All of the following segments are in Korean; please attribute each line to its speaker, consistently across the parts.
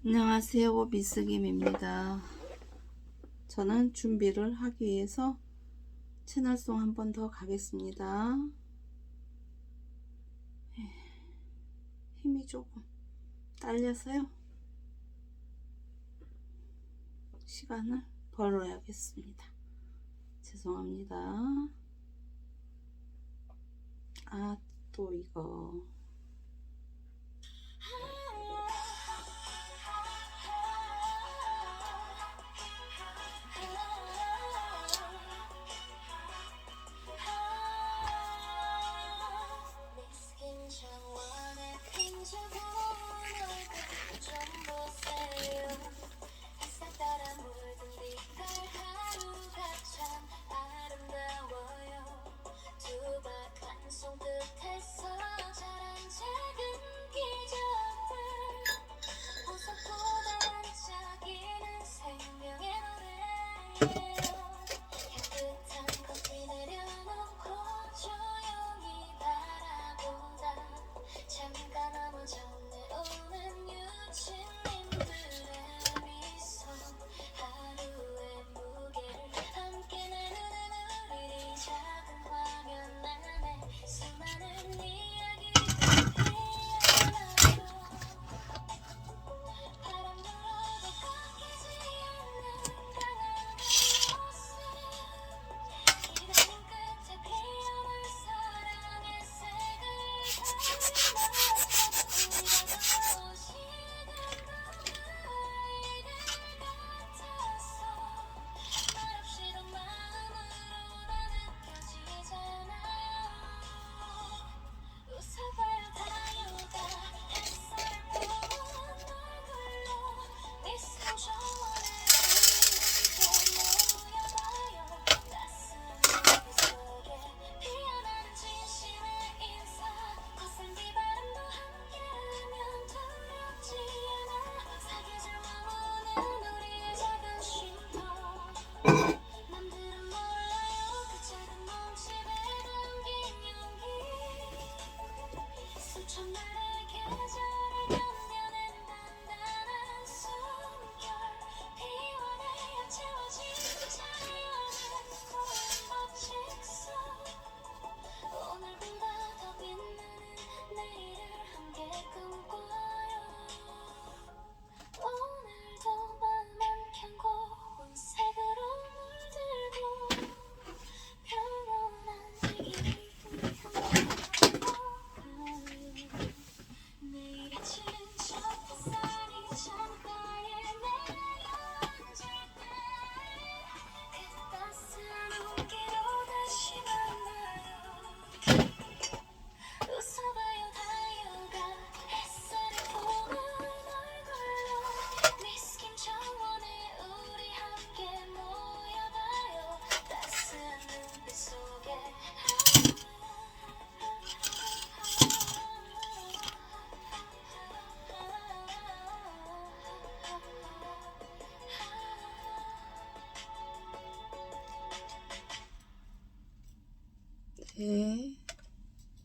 Speaker 1: 안녕하세요, 미스김입니다. 저는 준비를 하기 위해서 채널송 한 번 더 가겠습니다. 힘이 조금 딸려서요. 시간을 벌어야겠습니다. 죄송합니다. 또 이거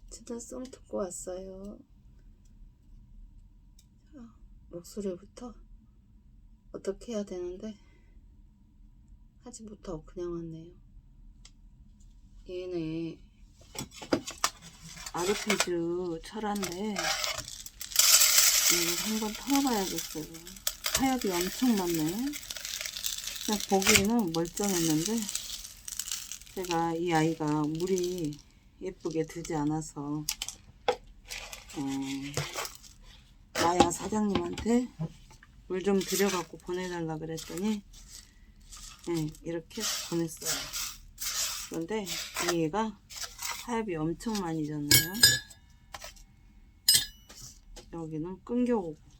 Speaker 1: 채널송 듣고 왔어요. 목소리부터 어떻게 해야 되는데 하지 못하고 그냥 왔네요. 얘네 아르페주 철화인데 이거 한번 털어봐야겠어요. 타협이 엄청 많네. 그냥 보기에는 멀쩡했는데 제가 이 아이가 물이 예쁘게 들지 않아서 마야 사장님한테 물 좀 들여갖고 보내달라 그랬더니 이렇게 보냈어요. 그런데 이 애가 하엽이 엄청 많이 졌네요. 여기는 끊겨오고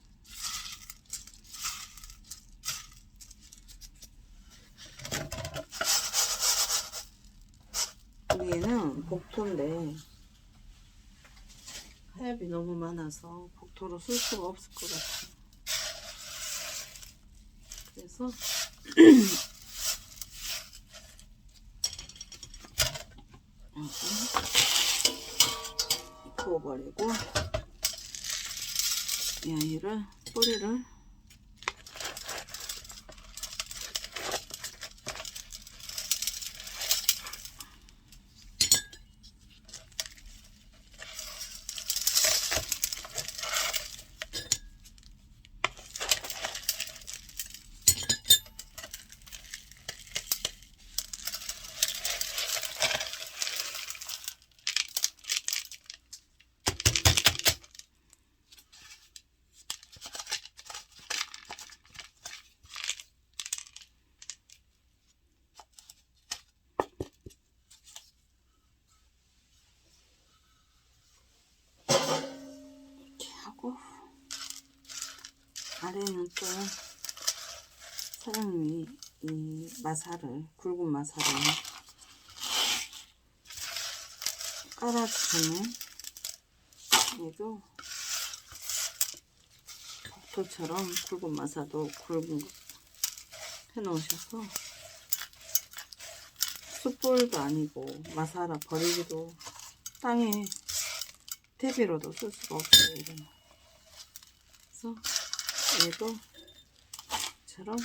Speaker 1: 여기는 복토인데 하엽이 너무 많아서 복토로 쓸 수가 없을 것 같아요. 그래서 부어버리고 이 아이를 뿌리를 아래는 또 사장님이 이 마사를, 굵은 마사를 깔아주시네. 얘도 복토처럼 굵은 마사도 굵은 거 해놓으셔서 숯불도 아니고 마사라 버리기도 땅에 퇴비로도 쓸 수가 없어요. 이런. 그래서 얘도 처럼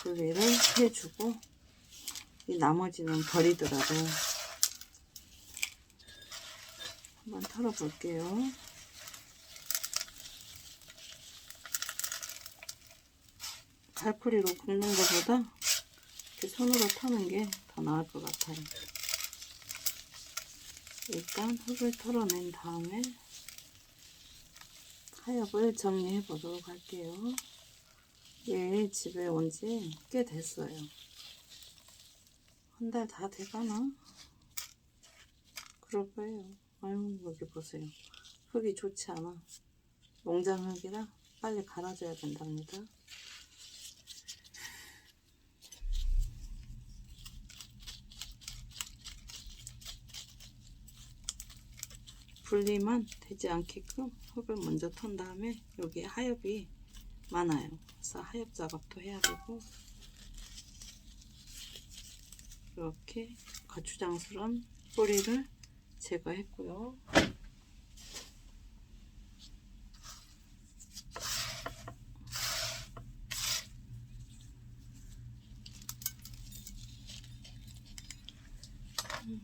Speaker 1: 분리를 해주고 이 나머지는 버리더라도 한번 털어볼게요. 갈풀이로 긁는 것보다 이렇게 손으로 터는 게 더 나을 것 같아요. 일단 흙을 털어낸 다음에 하엽을 정리해 보도록 할게요. 얘 집에 온 지 꽤 됐어요. 한 달 다 돼가나? 그럴 거예요. 아유, 여기 보세요. 흙이 좋지 않아. 농장 흙이라 빨리 갈아줘야 된답니다. 분리만 되지 않게끔 흙을 먼저 턴 다음에 여기에 하엽이 많아요. 그래서 하엽 작업도 해야 되고, 이렇게 거추장스러운 뿌리를 제거했고요.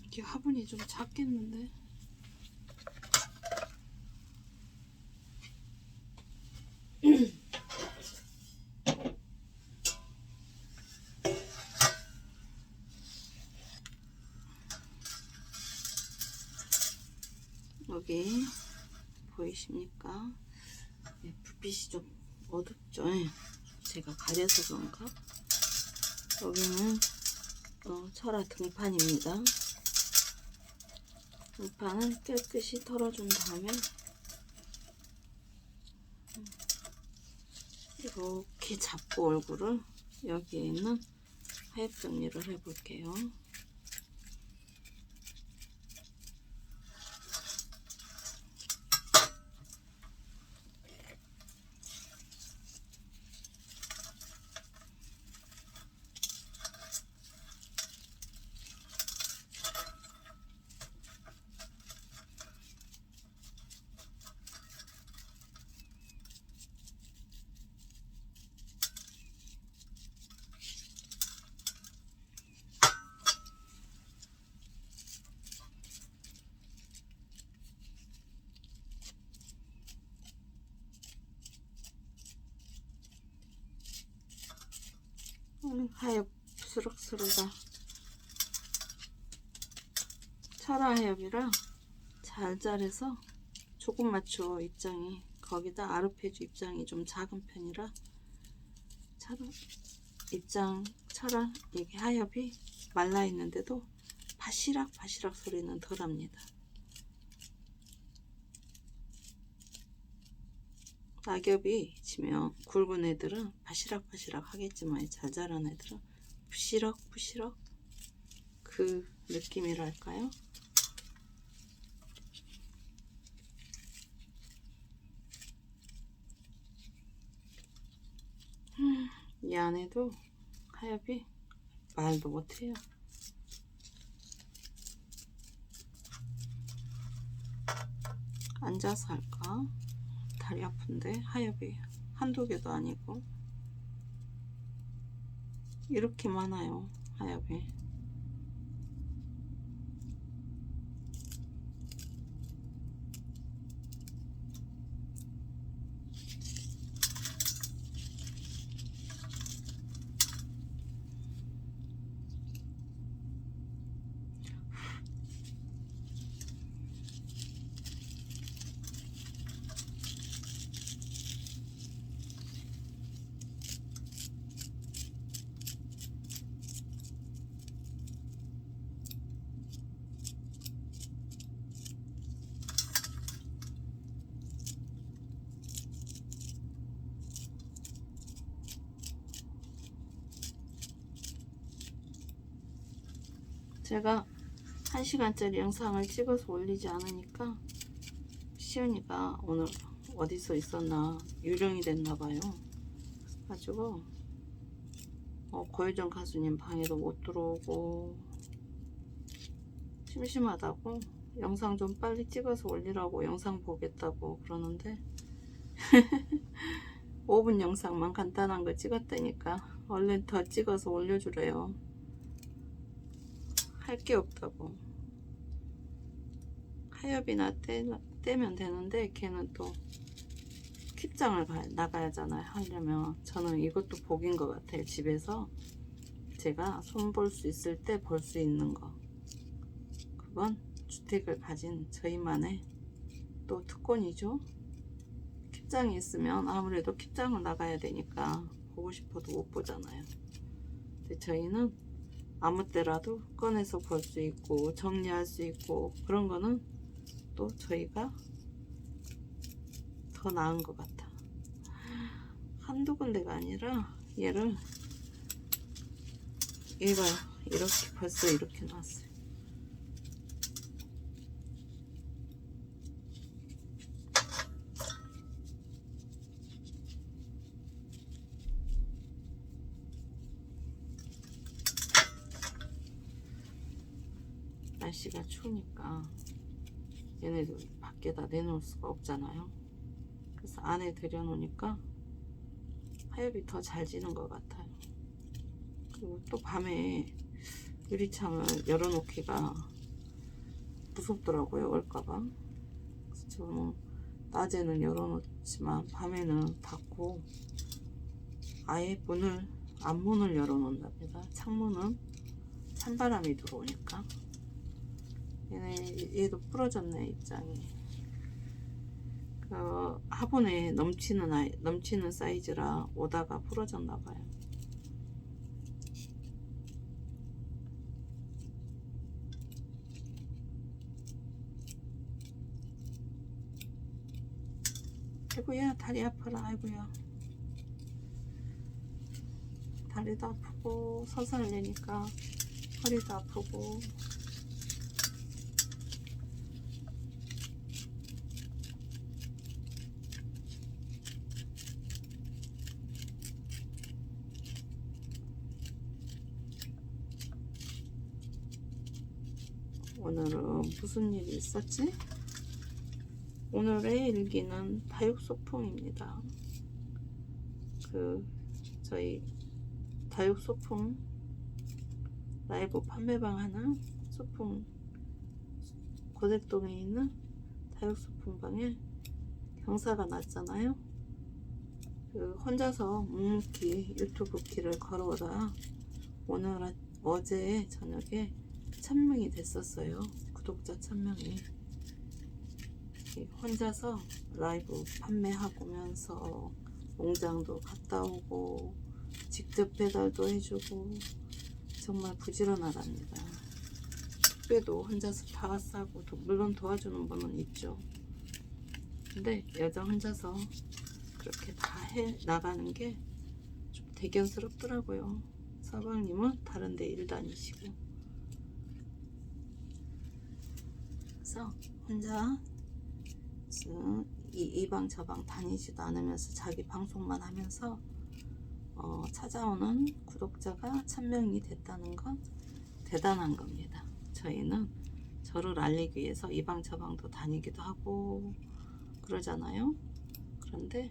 Speaker 1: 이게 화분이 좀 작겠는데? 여기 보이십니까? 네, 불빛이 좀 어둡죠? 네. 제가 가려서 그런가? 여기는 철화 등판입니다. 등판은 깨끗이 털어준 다음에 이렇게 잡고 얼굴을 여기에 있는 하엽 정리를 해볼게요. 하엽 스럭스럭가 철화 하엽이라 잘 자라서 조금 맞춰 입장이, 거기다 아르페주 입장이 좀 작은 편이라 철화 이게 하엽이 말라 있는데도 바시락 바시락 소리는 덜합니다. 낙엽이 지면 굵은 애들은 바시락 바시락 하겠지만 잘 자란 애들은 부시럭 부시럭 그 느낌이랄까요? 이 안에도 하엽이 말도 못해요. 앉아서 할까? 다리 아픈데 하엽이 한두 개도 아니고 이렇게 많아요. 하엽이. 제가 1시간짜리 영상을 찍어서 올리지 않으니까 시은이가 오늘 어디서 있었나 유령이 됐나봐요. 가지고 고혜정 가수님 방에도 못 들어오고 심심하다고 영상 좀 빨리 찍어서 올리라고 영상 보겠다고 그러는데 5분 영상만 간단한 거 찍었다니까 얼른 더 찍어서 올려주래요. 할 게 없다고. 하엽이나 떼면 되는데 걔는 또 킵장을 나가야잖아요. 하려면 저는 이것도 복인 것 같아요. 집에서 제가 손 볼 수 있을 때 볼 수 있는 거, 그건 주택을 가진 저희만의 또 특권이죠. 킵장이 있으면 아무래도 킵장을 나가야 되니까 보고 싶어도 못 보잖아요. 근데 저희는 아무 때라도 꺼내서 볼 수 있고 정리할 수 있고 그런 거는 또 저희가 더 나은 것 같아. 한두 군데가 아니라 얘를 얘봐요. 이렇게 벌써 이렇게 나왔어요. 날씨가 추우니까 얘네들 밖에다 내놓을 수가 없잖아요. 그래서 안에 들여놓으니까 하엽이 더 잘 지는 것 같아요. 그리고 또 밤에 유리창을 열어놓기가 무섭더라고요. 올까봐. 그래서 저는 낮에는 열어놓지만 밤에는 닫고 아예 앞문을 열어놓는답니다. 창문은 찬바람이 들어오니까. 얘도 부러졌네, 입장이. 화분에 넘치는 사이즈라 오다가 부러졌나봐요. 아이고야, 다리 아파라. 아이고야, 다리도 아프고 서서 하려니까 허리도 아프고. 오늘은 무슨 일이 있었지? 오늘의 일기는 다육소풍입니다. 저희 다육소풍 라이브 판매방 하나 소풍 고색동에 있는 다육소풍방에 경사가 났잖아요. 혼자서 묵묵히 유튜브 길을 걸어오다 어제 저녁에 1000명이 됐었어요. 구독자 1000명이. 혼자서 라이브 판매하면서 농장도 갔다 오고 직접 배달도 해주고 정말 부지런하답니다. 택배도 혼자서 다 싸고 물론 도와주는 분은 있죠. 근데 여자 혼자서 그렇게 다 해 나가는 게 좀 대견스럽더라고요. 서방님은 다른 데 일 다니시고. 그래서 혼자 이 방 저 방 다니지도 않으면서 자기 방송만 하면서 찾아오는 구독자가 1000명이 됐다는 건 대단한 겁니다. 저희는 저를 알리기 위해서 이 방 저 방도 다니기도 하고 그러잖아요. 그런데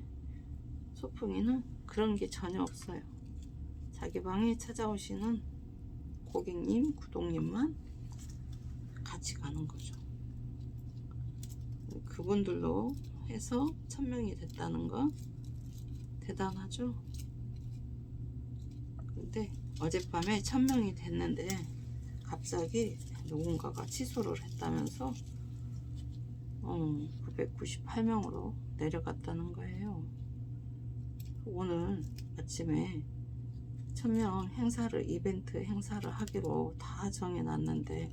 Speaker 1: 소풍이는 그런 게 전혀 없어요. 자기 방에 찾아오시는 고객님, 구독님만 같이 가는 거죠. 그분들로 해서 1000명이 됐다는 거 대단하죠. 근데 어젯밤에 1000명이 됐는데 갑자기 누군가가 취소를 했다면서 998명으로 내려갔다는 거예요. 오늘 아침에 1000명 이벤트 행사를 하기로 다 정해놨는데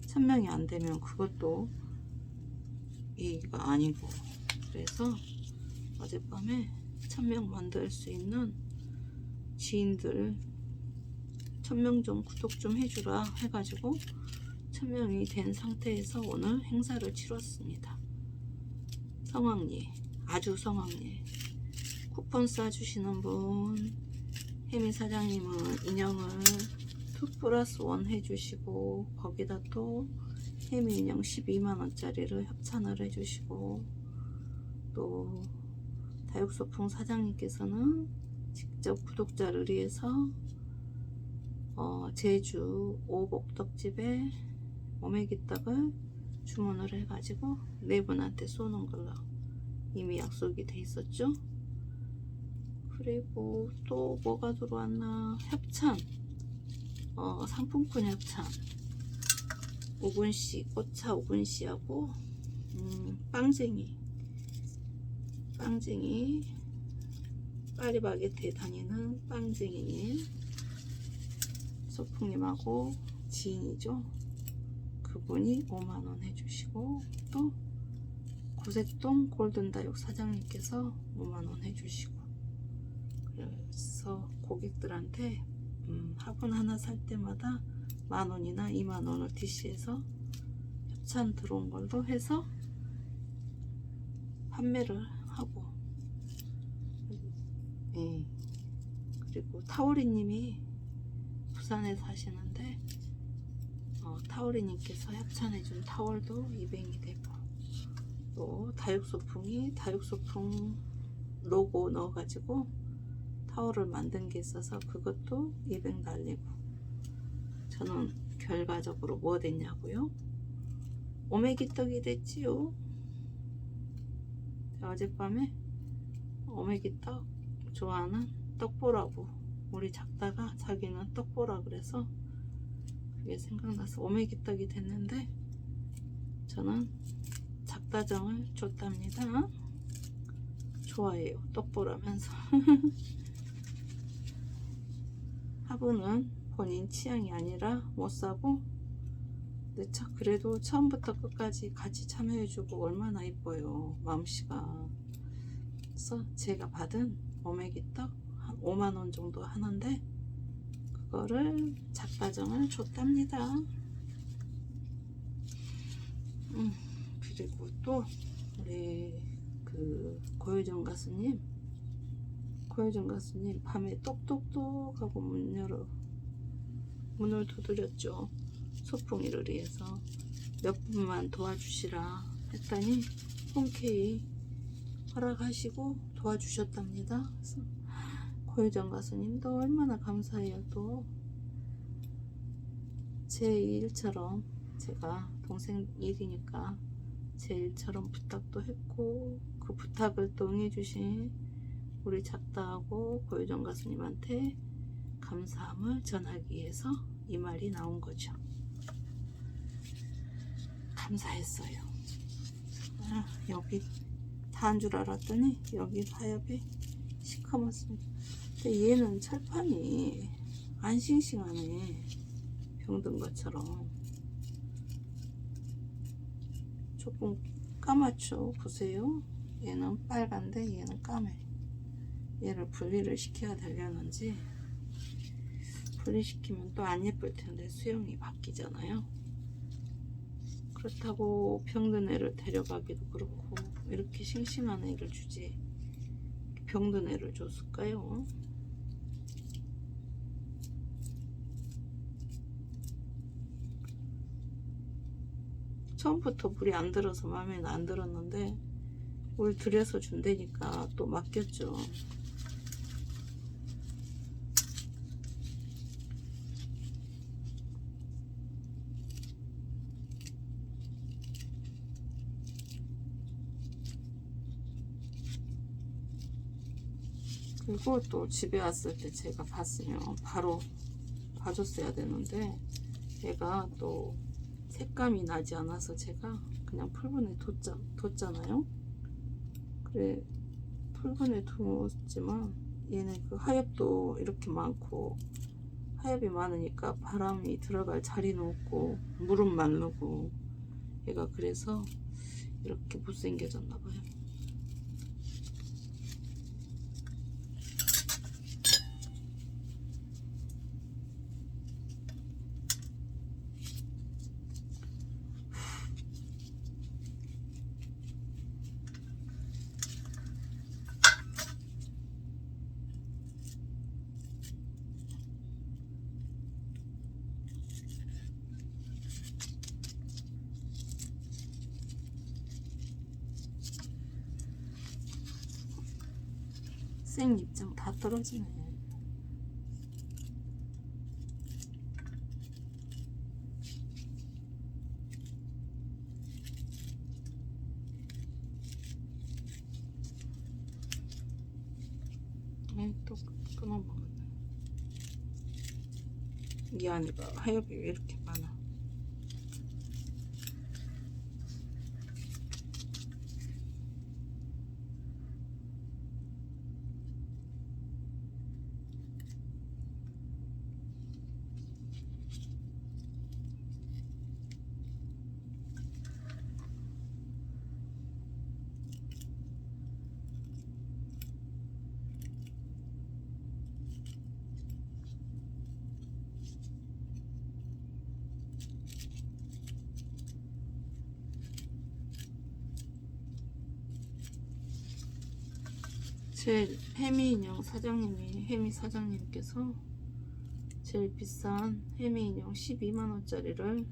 Speaker 1: 1000명이 안 되면 그것도 이가 아니고, 그래서 어젯밤에 1000명 만들 수 있는 지인들 1000명 좀 구독 좀 해주라 해가지고 표명이 된 상태에서 오늘 행사를 치렀습니다. 성황리, 아주 성황리. 쿠폰 싸주시는 분, 혜미 사장님은 인형을 2+1 해주시고, 거기다 또 혜미 인형 12만원짜리를 협찬을 해주시고, 또 다육소풍 사장님께서는 직접 구독자를 의해서 제주 오복떡집에 오메기떡을 주문을 해가지고 네 분한테 쏘는 걸로 이미 약속이 돼 있었죠. 그리고 또 뭐가 들어왔나, 협찬, 상품권 협찬, 우군씨, 꽃차 우군씨하고 빵쟁이 파리바게트에 다니는 빵쟁이님, 소풍님하고 지인이죠. 그분이 5만원 해주시고, 또 고색동 골든다육 사장님께서 5만원 해주시고, 그래서 고객들한테 화분 하나 살 때마다 10,000원이나 20,000원을 DC해서 협찬 들어온 걸로 해서 판매를 하고, 예. 그리고 타오리님이 부산에 사시는데 타오리님께서 협찬해준 타월도 200이 되고, 또 다육소풍이 다육소풍 로고 넣어가지고 타월을 만든 게 있어서 그것도 200 날리고, 저는 결과적으로 뭐 됐냐고요? 오메기떡이 됐지요. 어젯밤에 오메기떡 좋아하는 떡보라고, 우리 작다가 자기는 떡보라 그래서 그게 생각나서 오메기떡이 됐는데, 저는 작다정을 줬답니다. 좋아해요, 떡보라면서. 화분은 본인 취향이 아니라 못 사고, 근데 그래도 처음부터 끝까지 같이 참여해주고 얼마나 이뻐요, 마음씨가. 그래서 제가 받은 오메기떡 한 5만원 정도 하는데 그거를 작다정을 줬답니다. 그리고 또 우리 그 고효정 가수님 밤에 똑똑똑 하고 문을 두드렸죠. 소풍이를 위해서 몇 분만 도와주시라 했더니 흔쾌히 허락하시고 도와주셨답니다. 그래서 고효정 가수님도 얼마나 감사해요. 또 제 일처럼, 제가 동생 일이니까 제 일처럼 부탁도 했고, 그 부탁을 또 응해주신 우리 작다하고 고효정 가수님한테 감사함을 전하기 위해서 이 말이 나온 거죠. 감사했어요. 여기 다 한 줄 알았더니 여기 하엽이 시커멓습니다. 근데 얘는 철판이 안 싱싱하네, 병든 것처럼. 조금 까맣죠. 보세요. 얘는 빨간데 얘는 까매. 얘를 분리를 시켜야 되려는지, 분리시키면 또 안 예쁠 텐데 수영이 바뀌잖아요. 그렇다고 병든 애를 데려가기도 그렇고, 이렇게 싱싱한 애를 주지 병든 애를 줬을까요? 처음부터 물이 안 들어서 마음에는 안 들었는데 물 들여서 준다니까 또 맡겼죠. 그리고 또 집에 왔을 때 제가 봤으면 바로 봐줬어야 되는데, 얘가 또 색감이 나지 않아서 제가 그냥 풀분에 뒀잖아요. 그래, 풀분에 뒀지만 얘는 그 하엽도 이렇게 많고, 하엽이 많으니까 바람이 들어갈 자리는 없고 물은 마르고, 얘가 그래서 이렇게 못생겨졌나 봐요. 생잎장 다 떨어지네. 또 끊어먹었네. 이 안에가 하엽이 왜 이렇게 많아? 제 해미인형 사장님이, 해미 사장님께서 제일 비싼 해미인형 12만원짜리를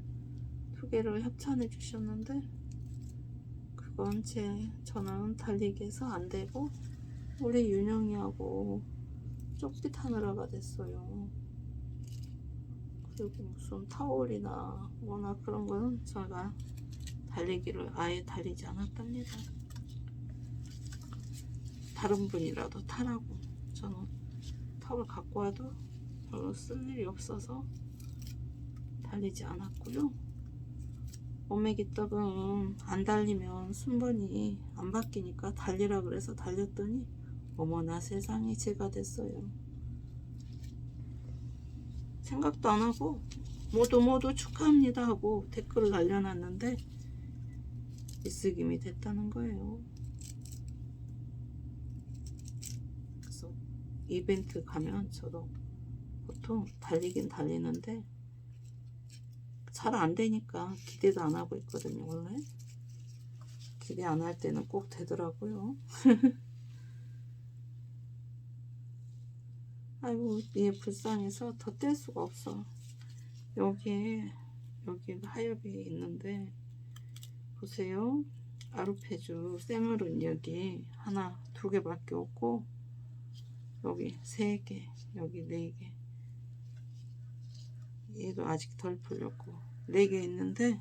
Speaker 1: 2개를 협찬해 주셨는데, 그건 저는 달리기에서 안되고 우리 윤영이하고 쪽빛 하느라가 됐어요. 그리고 무슨 타올이나 뭐나 그런 거는 제가 달리기를 아예 달리지 않았답니다. 다른 분이라도 타라고. 저는 타올 갖고 와도 별로 쓸 일이 없어서 달리지 않았고요. 오메기떡은 안 달리면 순번이 안 바뀌니까 달리라 그래서 달렸더니 어머나 세상에 제가 됐어요. 생각도 안 하고 모두 축하합니다 하고 댓글을 날려놨는데 미스김이 됐다는 거예요. 그래서 이벤트 가면 저도 보통 달리긴 달리는데 잘 안 되니까 기대도 안 하고 있거든요. 원래 기대 안 할 때는 꼭 되더라고요. 아이고 얘 불쌍해서 더 뗄 수가 없어. 여기 하엽이 있는데 보세요. 아르페주 생얼은 여기 하나 2개밖에 없고 여기 3개, 여기 4개. 얘도 아직 덜 풀렸고 4개 있는데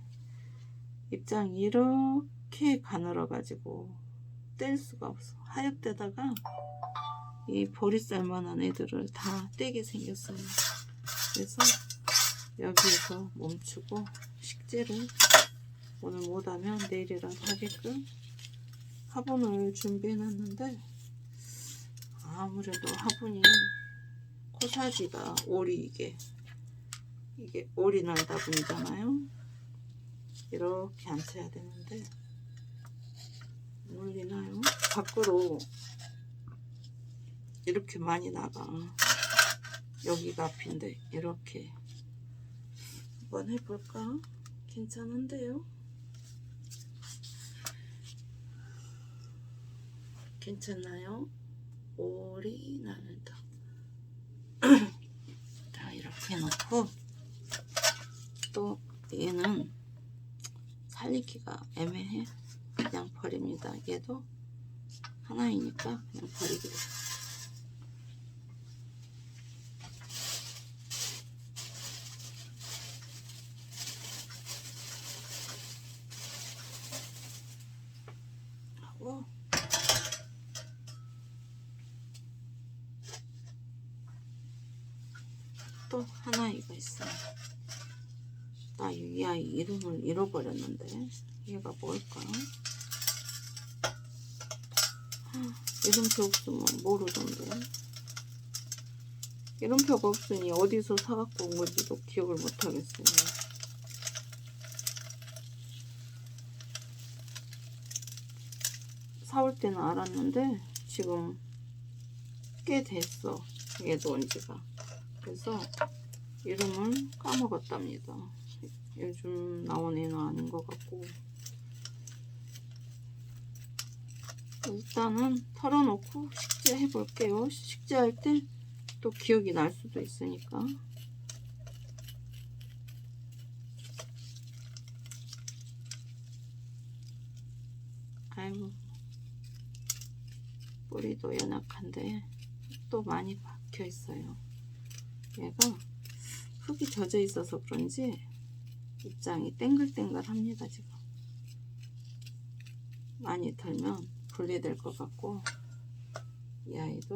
Speaker 1: 입장이 이렇게 가늘어 가지고 뗄 수가 없어. 하엽대다가 이 보리쌀만한 애들을 다 떼게 생겼어요. 그래서 여기에서 멈추고 식재를 오늘 못하면 내일이라도 하게끔 화분을 준비해 놨는데, 아무래도 화분이 코사지가 올이 이게 올이 날다 보니잖아요. 이렇게 앉혀야 되는데 올리나요? 밖으로 이렇게 많이 나가. 여기가 앞인데 이렇게 한번 해볼까? 괜찮은데요? 괜찮나요? 올이 난다. 자, 이렇게 해놓고 또 얘는 살리기가 애매해. 그냥 버립니다. 얘도 하나이니까 그냥 버리기로. 하고 또 하나이가 있어요. 나 이 아이 이름을 잃어버렸는데 얘가 뭘까? 이름표 없으면 모르던데. 이름표가 없으니 어디서 사갖고 온 건지도 기억을 못하겠어요. 사올 때는 알았는데 지금 꽤 됐어. 얘도 온 지가. 그래서 이름을 까먹었답니다. 요즘 나온 애는 아닌 것 같고. 일단은 털어놓고 식재 해볼게요. 식재할 때 또 기억이 날 수도 있으니까. 아이고 뿌리도 연약한데 또 많이 박혀 있어요. 얘가 흙이 젖어 있어서 그런지 입장이 땡글땡글합니다. 지금 많이 털면 분리될 것 같고, 이 아이도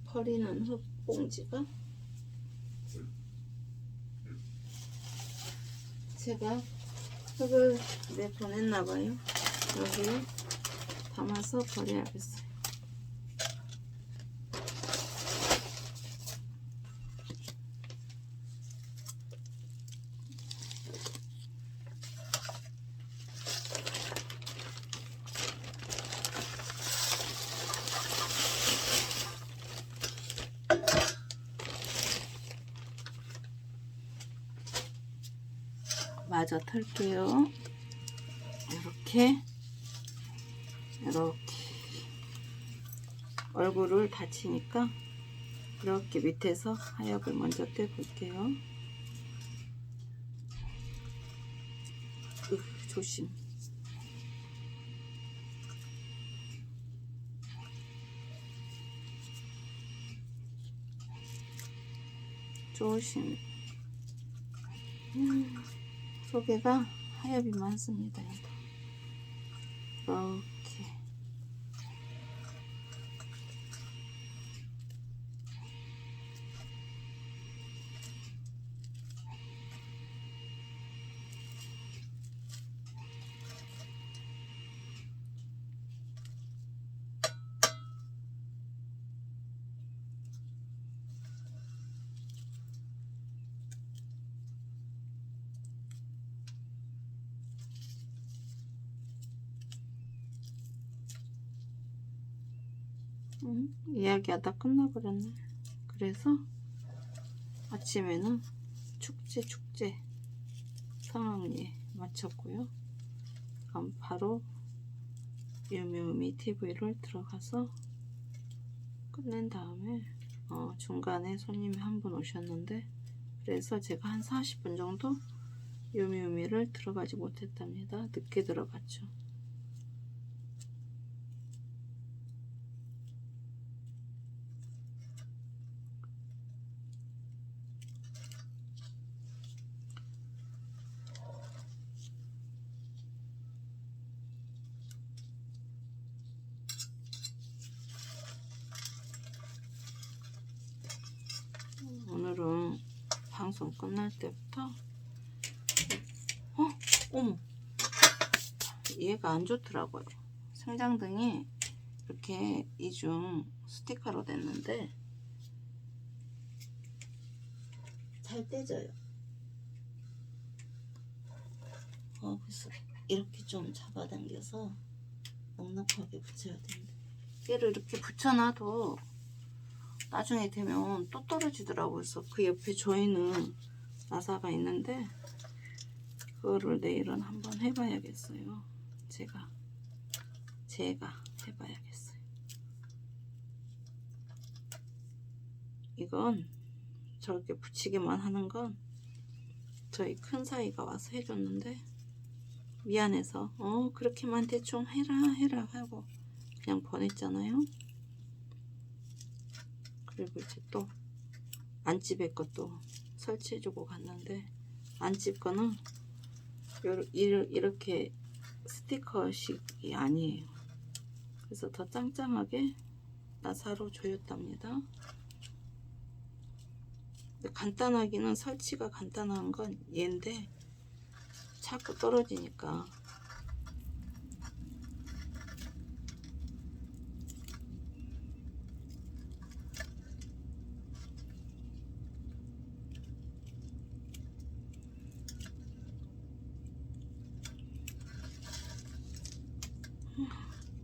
Speaker 1: 버리는 흙 봉지가 제가 흙을 내보냈나봐요. 여기에 담아서 버려야겠어요. 마저 털게요. 이렇게 얼굴을 다치니까 이렇게 밑에서 하엽을 먼저 떼볼게요. 조심. 조심. 속에가 하엽이 많습니다. 이렇게. 이야기하다 끝나버렸네. 그래서 아침에는 축제 상황에 마쳤고요. 그럼 바로 유미우미 TV를 들어가서 끝낸 다음에 중간에 손님이 한 분 오셨는데, 그래서 제가 한 40분 정도 유미우미를 들어가지 못했답니다. 늦게 들어갔죠. 오늘은 방송 끝날 때부터 어머, 얘가 안 좋더라고요. 생장등이 이렇게 이중 스티커로 됐는데 잘 떼져요. 그래서 이렇게 좀 잡아당겨서 넉넉하게 붙여야 되는데, 얘를 이렇게 붙여놔도 나중에 되면 또 떨어지더라고요. 그래서 그 옆에 조이는 나사가 있는데 그거를 내일은 한번 해봐야겠어요. 제가 해봐야겠어요. 이건 저렇게 붙이기만 하는 건 저희 큰 사이가 와서 해줬는데, 미안해서 그렇게만 대충 해라 하고 그냥 보냈잖아요. 그리고 이제 또 안집에 것도 설치해주고 갔는데, 안집 거는 이렇게 스티커식이 아니에요. 그래서 더 짱짱하게 나사로 조였답니다. 간단하기는, 설치가 간단한 건 얘인데 자꾸 떨어지니까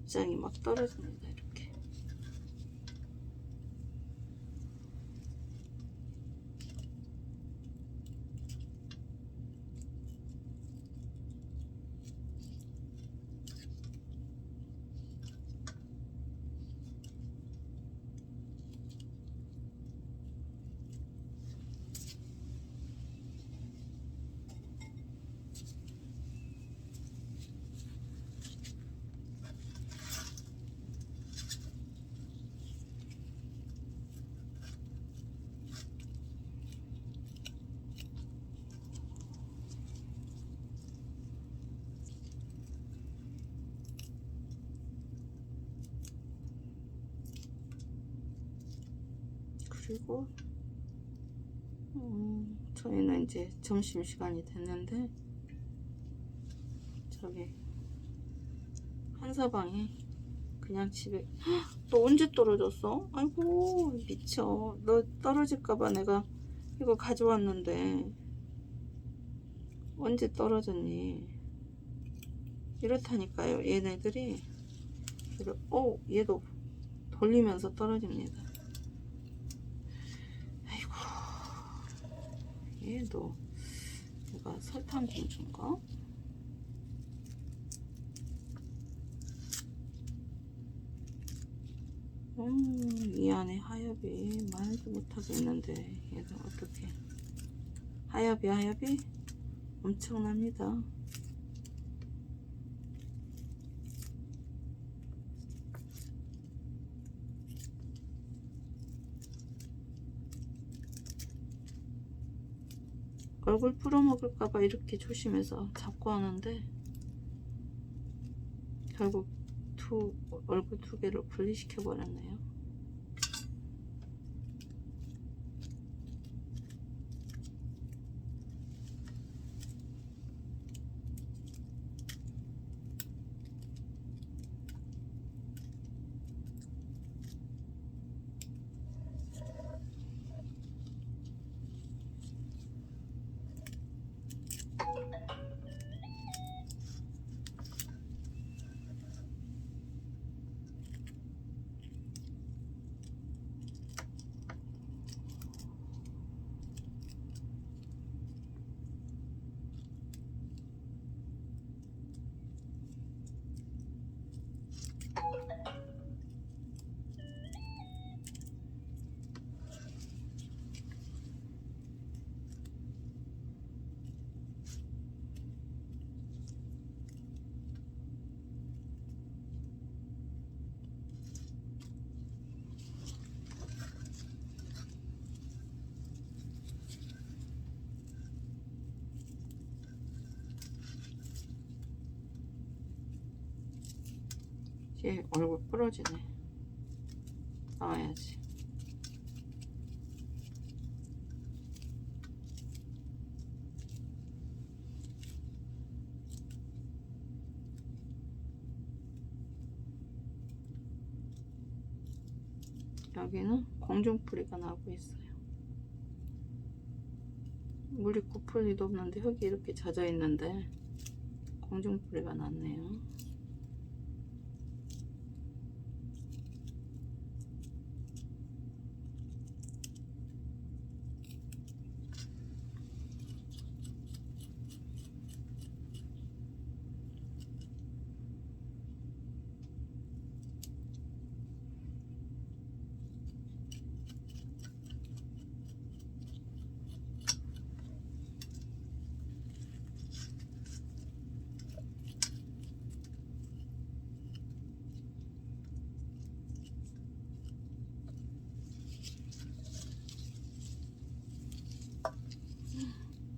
Speaker 1: 입장이 막 떨어집니다. 이렇게. 그리고 저희는 이제 점심시간이 됐는데 저기 한서방이 그냥 집에 너 언제 떨어졌어? 아이고 미쳐. 너 떨어질까봐 내가 이거 가져왔는데 언제 떨어졌니? 이렇다니까요. 얘네들이 얘도 돌리면서 떨어집니다. 아이고 얘도 얘가 설탕공주인가? 이 안에 하엽이 말도 못하겠는데 얘는 어떻게 하엽이 엄청납니다. 얼굴 풀어먹을까봐 이렇게 조심해서 잡고 하는데 결국 얼굴 두 개를 분리시켜 버렸네요. 얘 얼굴 부러지네. 나와야지. 여기는 공중풀이가 나고 있어요. 물이 고플 리도 없는데 흙이 이렇게 젖어 있는데 공중풀이가 났네요.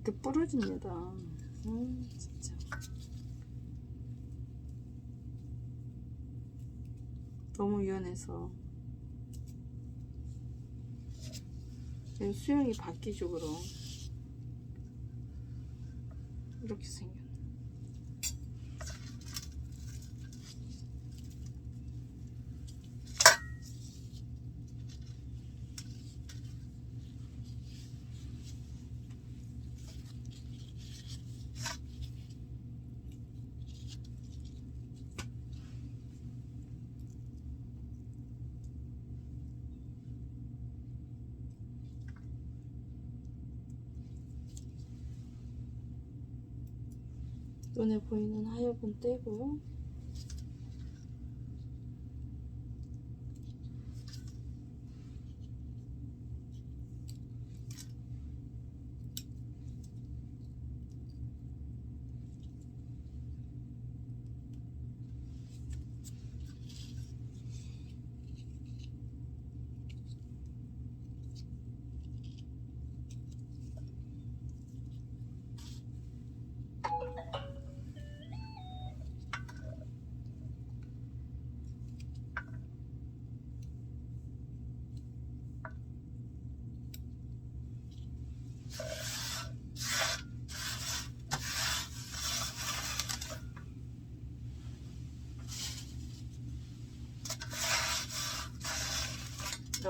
Speaker 1: 이렇게 부러집니다. 진짜 너무 유연해서 수영이 바퀴죽으로 이렇게 생겼네. 눈에 보이는 하엽은 떼고요.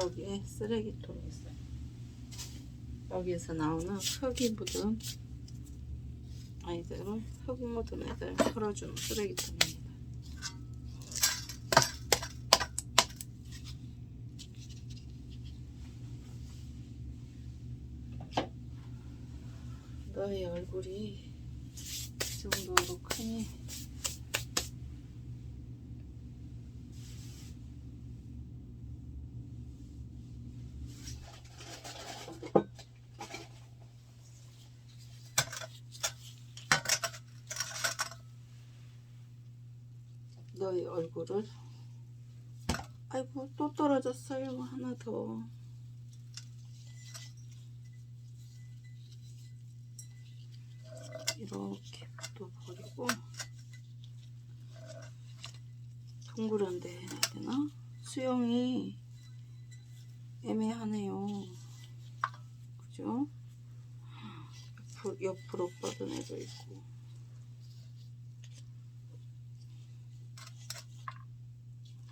Speaker 1: 여기에 쓰레기통이 있어요. 여기에서 나오는 흙이 묻은 아이들은 흙 묻은 애들 풀어주는 쓰레기통입니다. 너의 얼굴이 이 정도로 크니 너의 얼굴을 아이고 또 떨어졌어요. 하나 더. 이렇게 또 버리고 동그란 데 해야 되나? 수영이 애매하네요. 그죠? 옆으로 뻗은 애도 있고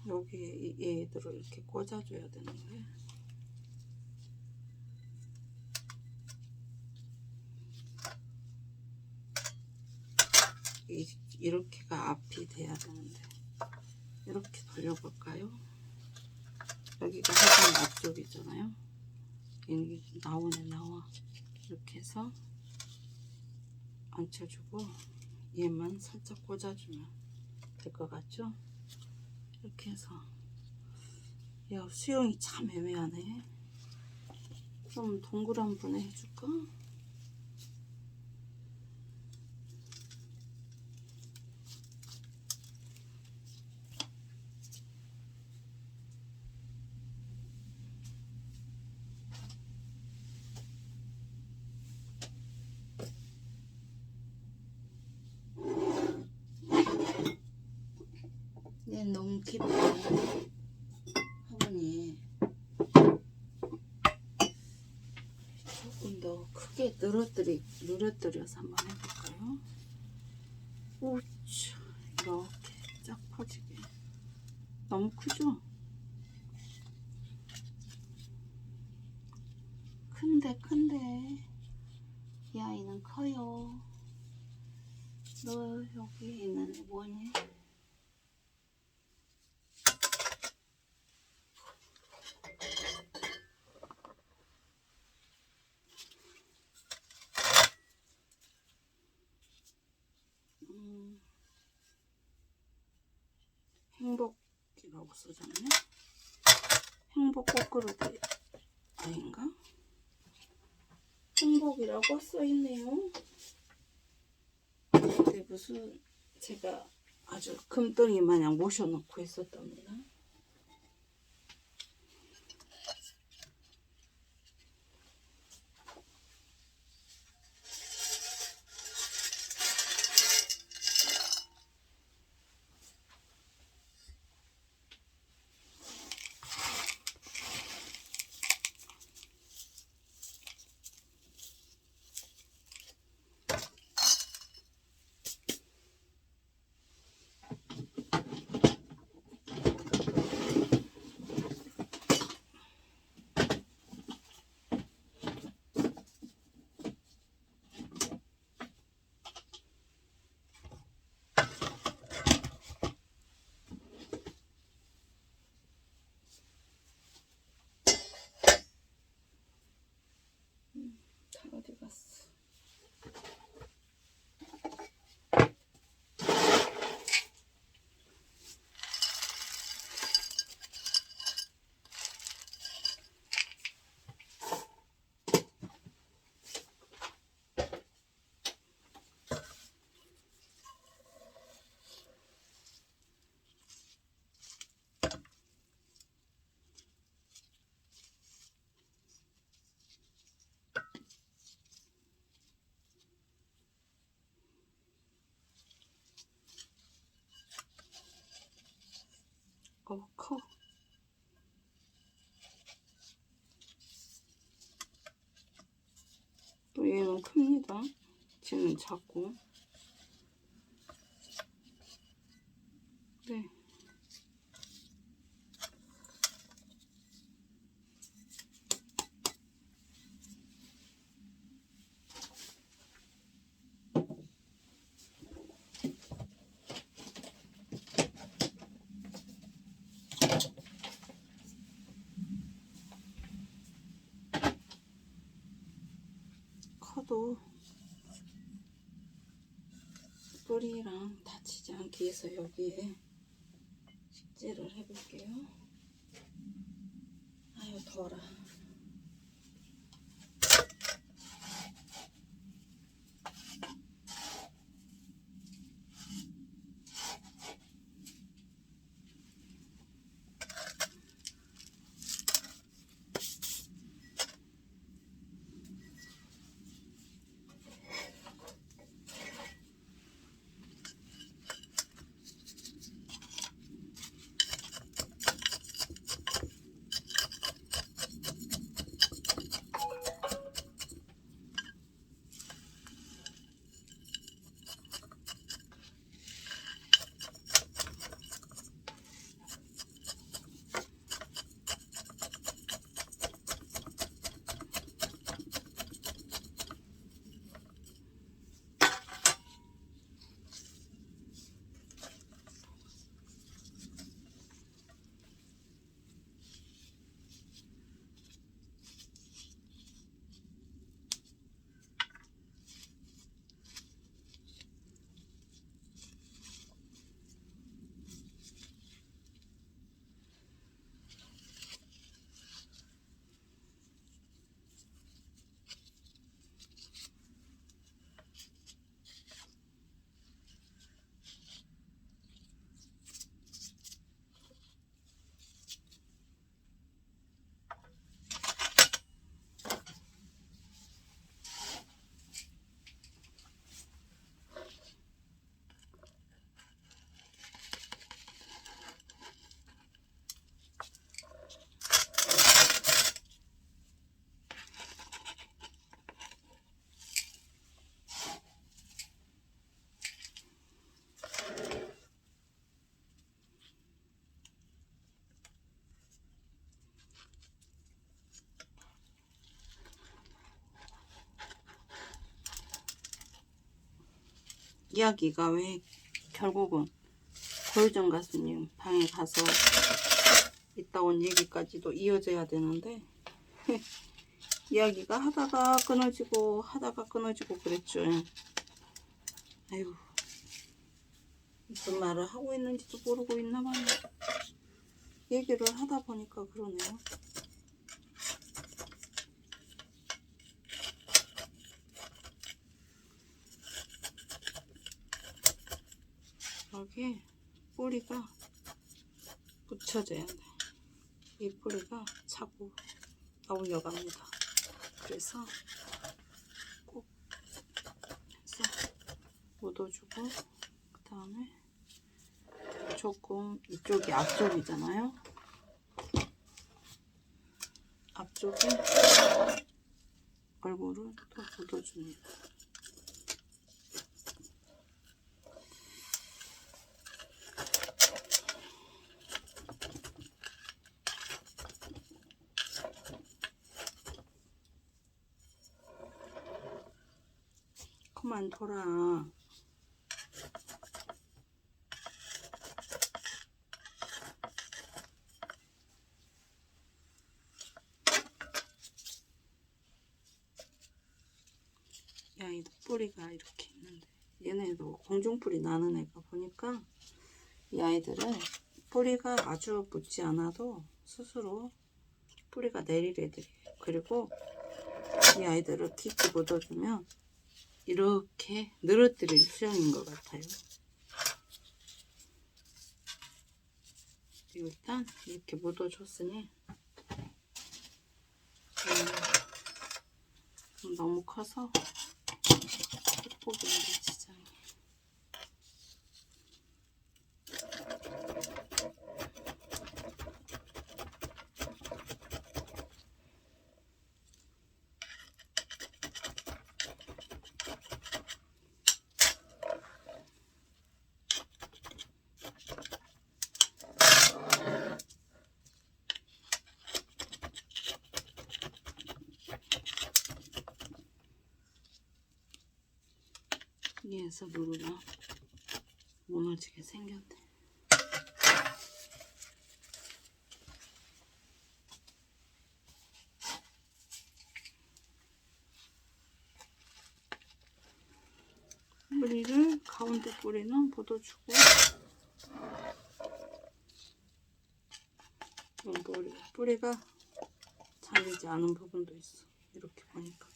Speaker 1: 여기에 얘들을 이렇게 꽂아줘야 되는데 이렇게가 앞이 돼야 되는데 이렇게 돌려볼까요? 여기가 화장 앞쪽이잖아요. 이게 나와 이렇게 해서 앉혀주고 얘만 살짝 꽂아주면 될 것 같죠? 이렇게 해서 야 수영이 참 애매하네. 그럼 동그란 분에 해줄까? 얘 너무 깊어. 화분이 조금 더 크게 늘어뜨려서 한번 해볼까요? 우차 이렇게 쫙 퍼지게. 너무 크죠? 큰데 이 아이는 커요. 너 여기 있는 애 뭐니? 행복이라고 써졌네. 행복 꽃그릇 아닌가? 행복이라고 써있네요. 근데 무슨 제가 아주 금덩이 마냥 모셔놓고 있었답니다. 다 어디 갔어? 커. 또 얘는 큽니다. 쟤는 작고. 네. 뿌리랑 다치지 않기 위해서 여기에 식재를 해볼게요. 아유 더워라. 이야기가 왜 결국은 고유정 가수님 방에 가서 있다 온 얘기까지도 이어져야 되는데 이야기가 하다가 끊어지고 그랬죠. 아이고 무슨 말을 하고 있는지도 모르고 있나봐요. 얘기를 하다 보니까 그러네요. 여기에 뿌리가 붙여져야 돼. 이 뿌리가 자꾸 나올려갑니다. 그래서 꼭 해서 묻어주고 그 다음에 조금 이쪽이 앞쪽이잖아요. 앞쪽에 얼굴을 또 묻어줍니다. 그만 둬라. 야, 이 뿌리가 이렇게 있는데 얘네도 공중뿌리 나는 애가 보니까 이 아이들은 뿌리가 아주 묻지 않아도 스스로 뿌리가 내릴 애들이에요. 그리고 이 아이들을 깊이 묻어주면 이렇게 늘어뜨릴 수영인 것 같아요. 일단 이렇게 묻어줬으니 너무 커서 뽁뽁인데 지장이. 위에서 누르면 무너지게 생겼네. 뿌리를 가운데 뿌리는 묻어주고, 뿌리가 잘리지 않은 부분도 있어. 이렇게 보니까.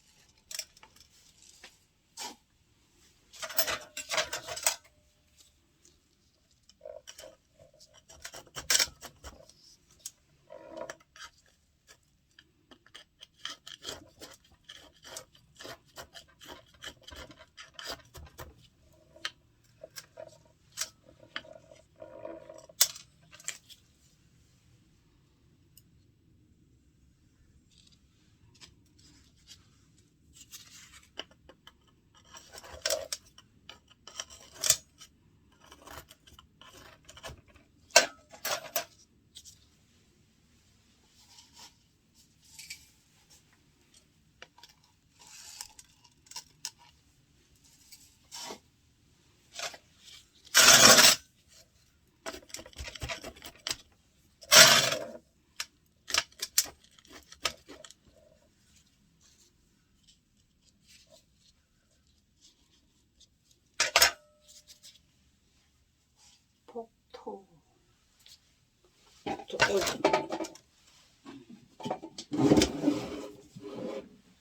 Speaker 1: 복토.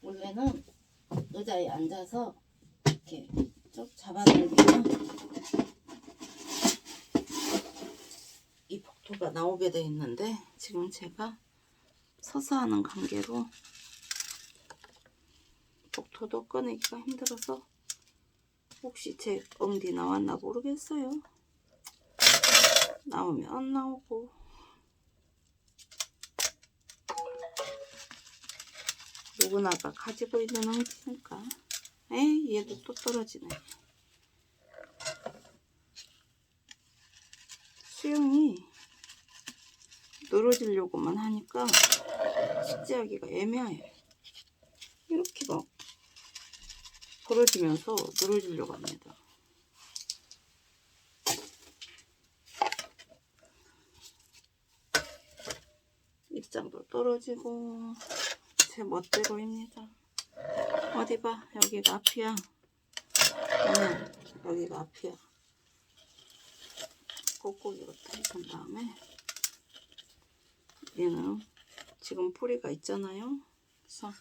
Speaker 1: 원래는 의자에 앉아서 이렇게 쭉 잡아당기면 이 복토가 나오게 돼 있는데, 지금 제가 서서 하는 관계로 복토도 꺼내기가 힘들어서 혹시 제 엉디 나왔나 모르겠어요. 나오면 안 나오고. 누구나가 가지고 있는 엉디니까. 에이, 얘도 또 떨어지네. 수영이 늘어지려고만 하니까 식재하기가 애매해요. 이렇게 막 벌어지면서 늘어지려고 합니다. 입장도 떨어지고 제 멋대로입니다. 어디 봐, 여기가 앞이야. 여기가 앞이야. 꾹꾹 이렇게 해준 다음에 얘는 지금 뿌리가 있잖아요. 그래서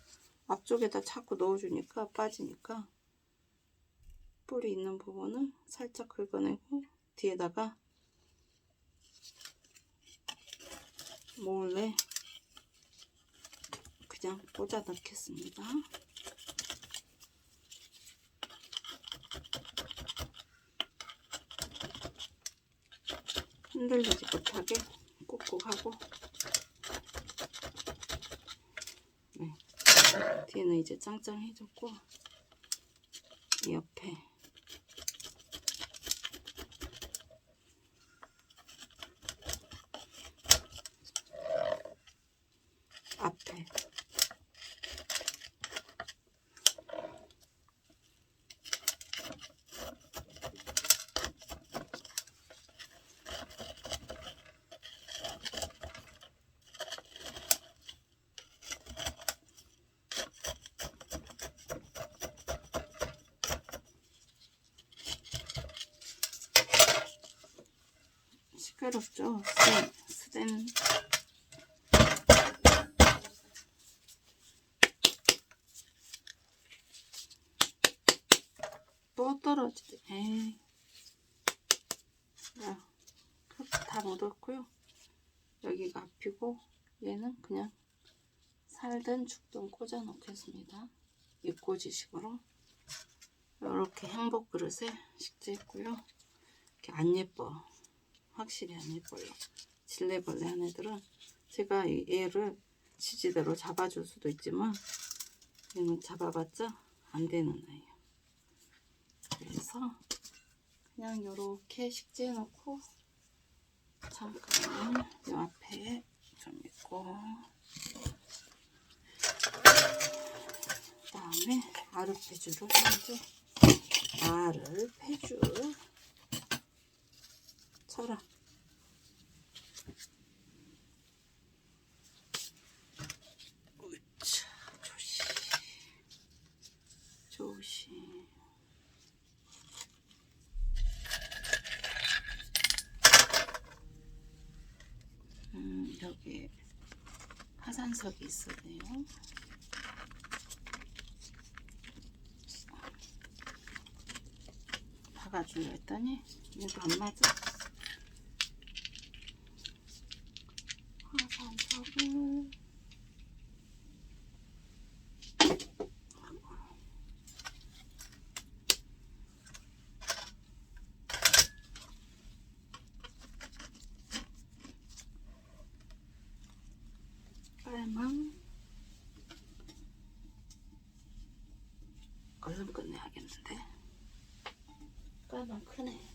Speaker 1: 앞쪽에다 자꾸 넣어주니까 빠지니까 뿌리 있는 부분을 살짝 긁어내고 뒤에다가 몰래 그냥 꽂아 넣겠습니다. 흔들리지 못하게 꾹꾹 하고, 네. 뒤에는 이제 짱짱해졌고, 이 옆에 앞에 시끄럽죠? 스댄 또 떨어지지. 에이, 다 묻었고요. 여기가 앞이고 얘는 그냥 살든 죽든 꽂아 놓겠습니다. 입꽂이식으로 이렇게 행복 그릇에 식재했고요. 이렇게 안 예뻐. 확실히 안 예뻐요. 질레벌레 한 애들은 제가 얘를 지지대로 잡아줄 수도 있지만 얘는 잡아봤자 안 되는 아이예요. 그래서 그냥 이렇게 식재해 놓고 잠깐 이 앞에 좀 있고, 그 다음에 아르페주를 해야죠. 아르페주 쳐라. 우차, 조심 조심. 여기 화산석이 있어요. 박아주려 했더니 얘도 안 맞아. 화산석을 빨망 얼른 끝내야겠는데. 빨망 크네.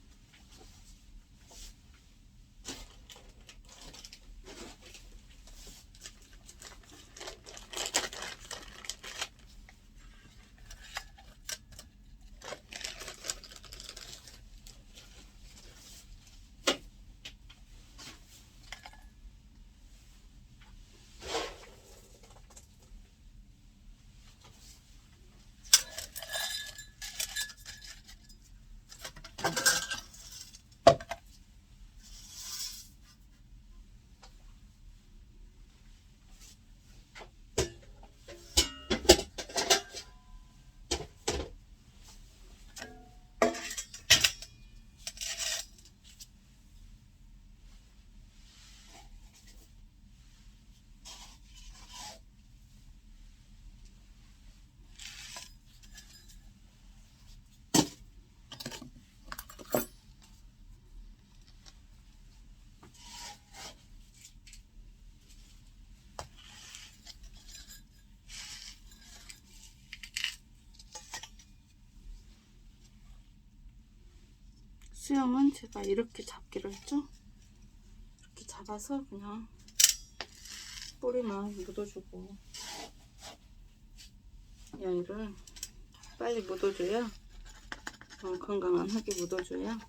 Speaker 1: 수영은 제가 이렇게 잡기로 했죠. 이렇게 잡아서 그냥 뿌리만 묻어주고, 이 아이를 빨리 묻어줘야, 건강하게 묻어줘야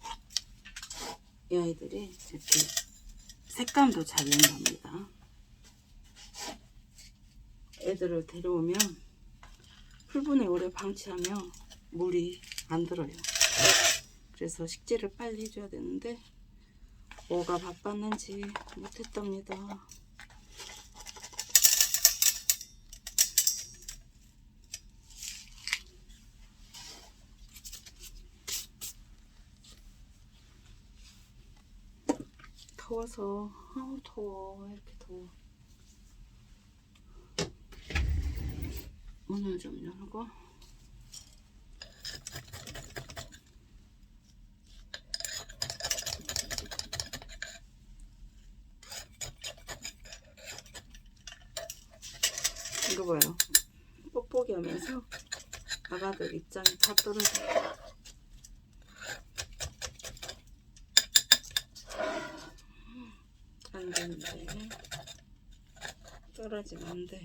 Speaker 1: 이 아이들이 이렇게 색감도 잘 낸답니다. 애들을 데려오면 풀분에 오래 방치하면 물이 안 들어요. 그래서 식재를 빨리 해줘야 되는데 뭐가 바빴는지 못했답니다. 더워서, 아우 더워, 왜 이렇게 더워. 문을 좀 열고. 이거 봐요. 뽁뽁이 하면서 아가들 입장이 다 떨어져요. 안 되는데. 떨어지면 안 돼.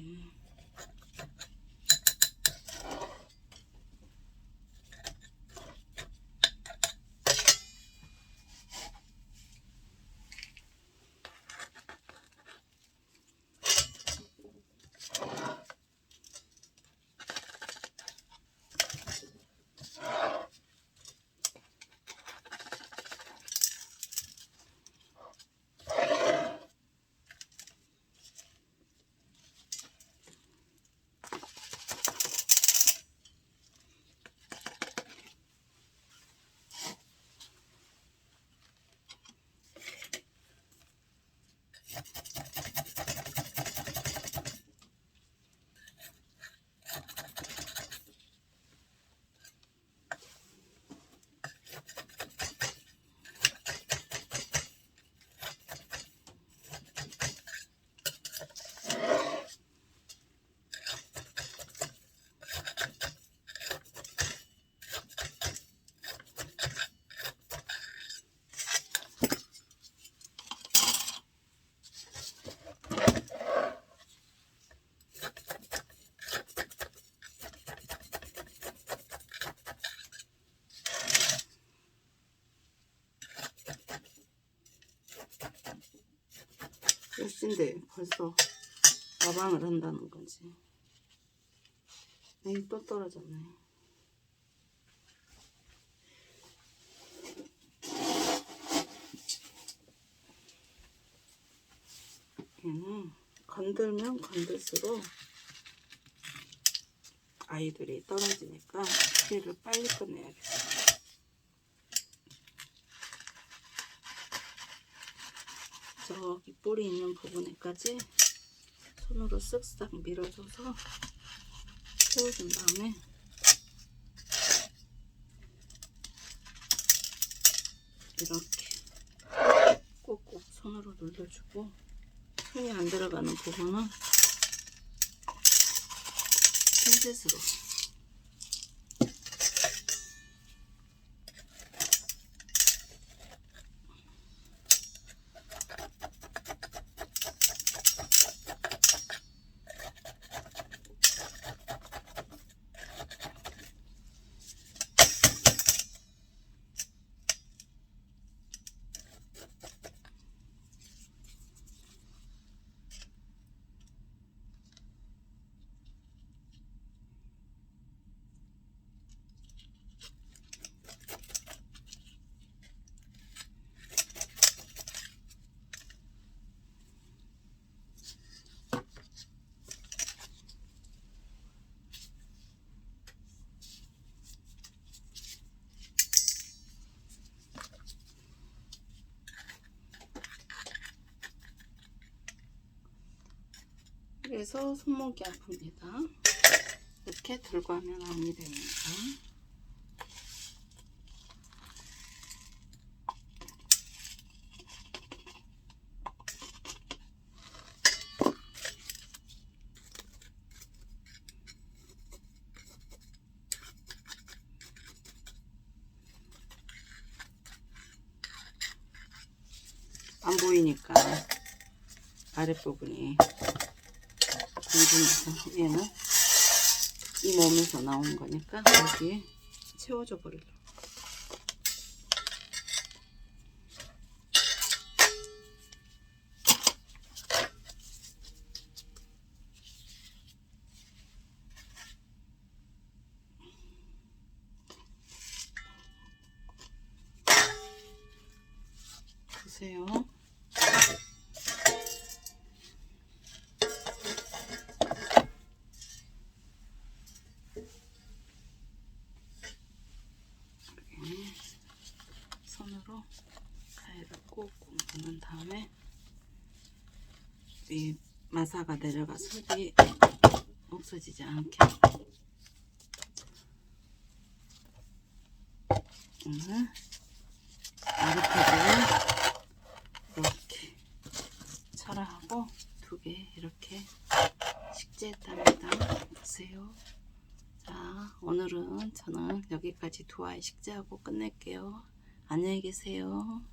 Speaker 1: 몇 시인데 벌써 가방을 한다는 거지. 에이, 또 떨어졌네. 얘는 건들면 건들수록 아이들이 떨어지니까 피를 빨리 끝내야겠어요. 저기 뿌리 있는 부분에까지 손으로 쓱싹 밀어줘서 채워준 다음에 이렇게 꼭꼭 손으로 눌러주고, 손이 안 들어가는 부분은 핀셋으로 그래서 손목이 아픕니다. 이렇게 들고 하면 안이 됩니다. 안 보이니까 아랫부분이 궁금해서 얘는 이 몸에서 나오는 거니까 여기에 채워줘 버리려고. 보세요. 손으로 가위를 꾹꾹 누른 다음에 이 마사가 내려가 속이 없어지지 않게 오늘 아랫부분을 이렇게 철화하고 2개 이렇게 식재했답니다. 보세요. 자, 오늘은 저는 여기까지 2아이 식재하고 끝낼게요. 안녕히 계세요.